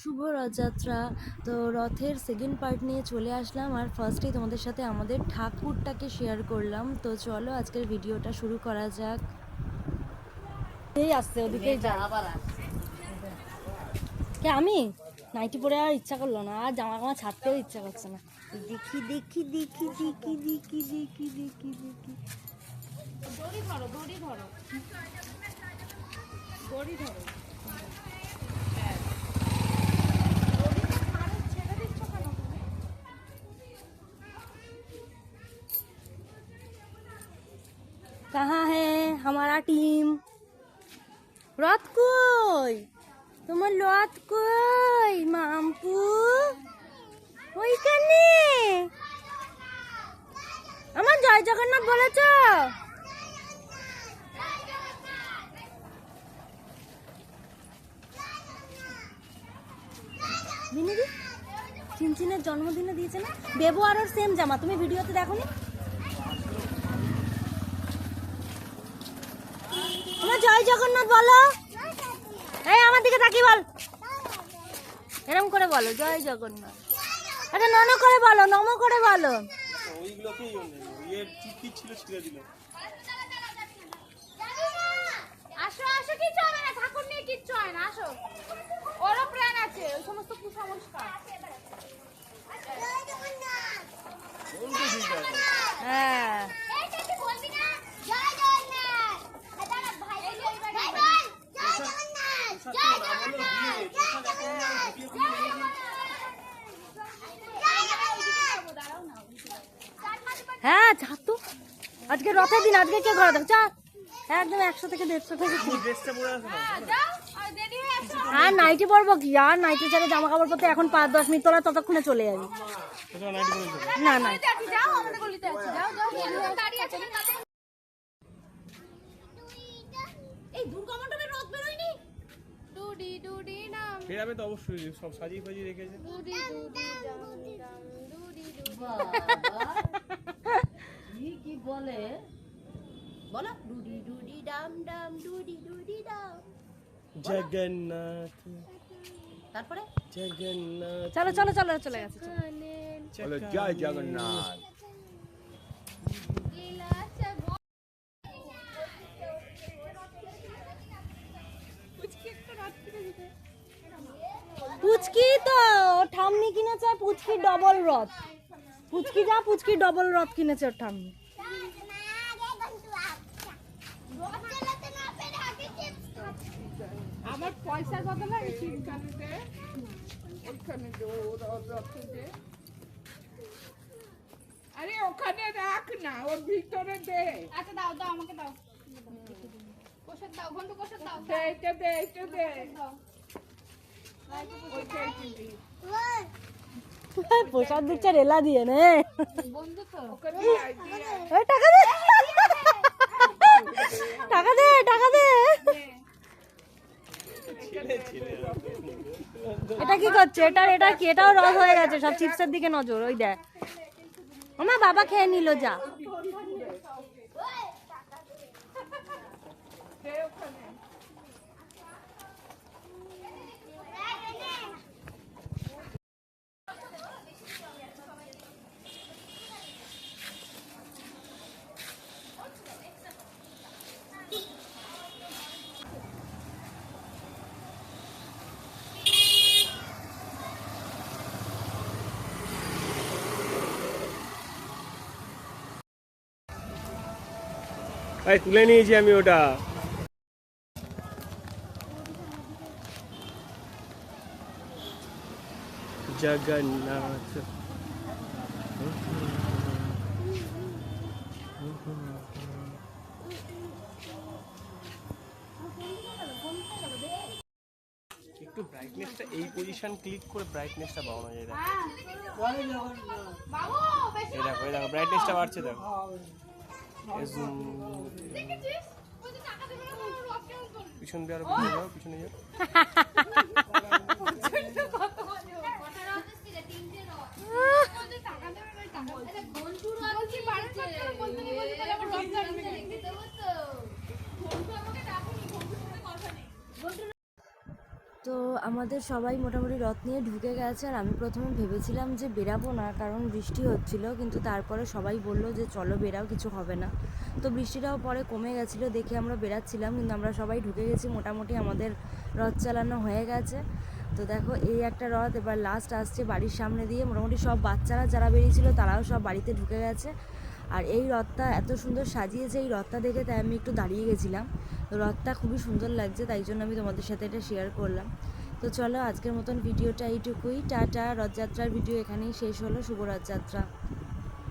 শুভ রথযাত্রা। তো রথের second part নিয়ে চলে আসলাম, আর ফার্স্টেই তোমাদের সাথে আমাদের ঠাকুরটাকে শেয়ার করলাম। তো চলো আজকের ভিডিওটা শুরু করা যাক। এই আসছে ওদিকেই যা আবার কে আমি নাইটি পরে আর ইচ্ছা করলো না, আর জামা কামা ছাড়তেও ইচ্ছা করছে না। দেখি দেখি দেখি দেখি দেখি দেখি দেখি দেখি দড়ি ধরো দড়ি ধরো দড়ি ধরো। कहाँ है हमारा टीम? रथ कोई তোমার রথ কই মামপু? ওইখানে আমার জয় জগন্নাথ বলেছ? মিনিদি চিনচিনের জন্মদিনে দিয়েছে না বেবু, আর ওর সেম জামা। তুমি ভিডিওতে দেখো নি? আমার জয় জগন্নাথ বলো। এই আমার দিকে তাকিয়ে বল, এরকম করে বলো জয় জগন্নাথ। আচ্ছা নম করে বলো, নম করে বলো। ওইগুলোকেই কি ছিল ছিঁড়ে দিল। আসো আসো, কিচ্ছু হবে না, ঠাকুর নিয়ে কিচ্ছু হয় না, আসো। ওরও প্রাণ আছে, ওই সমস্ত কুসংস্কার। হ্যাঁ হ্যাঁ যা তো, আজকে রথের দিন, আজকে কে ঘরে দেখ চা একদম 100 থেকে 150 থেকে। আর নাইটি পরবো কি, আর নাইটি ছাড়া জামা কাপড় পরতে এখন 5-10 মিনিট তোলা, ততক্ষণে চলে যাবি। না না এই দুর্গা মণ্ডপের রথ বেরোয়নি। ডুডি ডুডি নাম ফেরাবে তো অবশ্যই, সব সাজিয়ে ফাজিয়ে রেখেছে। ডুডি ডুডি ডাম ডাম ডুডি ডুডি। কি বলে বলো ডুডি ডুডি ডাম ডাম ডুডি ডুডি ডাম। জগন্নাথ, তারপরে জগন্নাথ, চলো চলো চলো চলে গেছে। চলো জয় জগন্নাথ। পুচকি তো ঠাম্মি কিনেছে, পুচকি ডবল রথ। পুচকি যা পুচকি ডবল রথ কিনেছে ওর ঠাম্মি। আমার পয়সার বদলে ওইখানে দে, ওইখানে দে, দে। আরে ওখানে রাখ না, ওর ভিতরে দে। আচ্ছা দাও দাও, আমাকে দাও। কোষার দাও, ঘন্টু কোষার দাও। দে এটা দে, এটা দে। প্রসাদ দিচ্ছে রেলা দিয়ে নে। বন্ধু তো টাকা দে টাকা দে টাকা দে। এটা কি করছে? এটা কি? এটাও রস হয়ে গেছে, সব চিপসের দিকে নজর। ওই দেখ আমার বাবা খেয়ে নিল যা। ভাই তুলে নিয়েছি আমি ওটা। জগন্নাথ একটু ব্রাইটনেসটা, এই পজিশন ক্লিক করে ব্রাইটনেসটা বাড়ানো যায়। এই দেখো, এই দেখো ব্রাইটনেসটা বাড়ছে, দেখো। পিছন দিয়ে আরো পিছনে যাও, পিছনে যাও। তো আমাদের সবাই মোটামুটি রথ নিয়ে ঢুকে গেছে, আর আমি প্রথমে ভেবেছিলাম যে বেরাবো না, কারণ বৃষ্টি হচ্ছিল, কিন্তু তারপরে সবাই বললো যে চলো বেরাও, কিছু হবে না। তো বৃষ্টিটাও পরে কমে গেছিলো দেখে আমরা বেরাচ্ছিলাম, কিন্তু আমরা সবাই ঢুকে গেছি, মোটামুটি আমাদের রথ চালানো হয়ে গেছে। তো দেখো এই একটা রথ এবার লাস্ট আসছে বাড়ির সামনে দিয়ে, মোটামুটি সব বাচ্চারা যারা বেরিয়েছিল তারাও সব বাড়িতে ঢুকে গেছে। আর এই রথটা এত সুন্দর সাজিয়েছে, এই রথটা দেখে তাই আমি একটু দাঁড়িয়ে গেছিলাম। তো রথটা খুবই সুন্দর লাগছে, তাই জন্য আমি তোমাদের সাথে এটা শেয়ার করলাম। তো চলো আজকের মতন ভিডিওটা এইটুকুই, টাটা। রথযাত্রার ভিডিও এখানেই শেষ হলো। শুভ রথযাত্রা।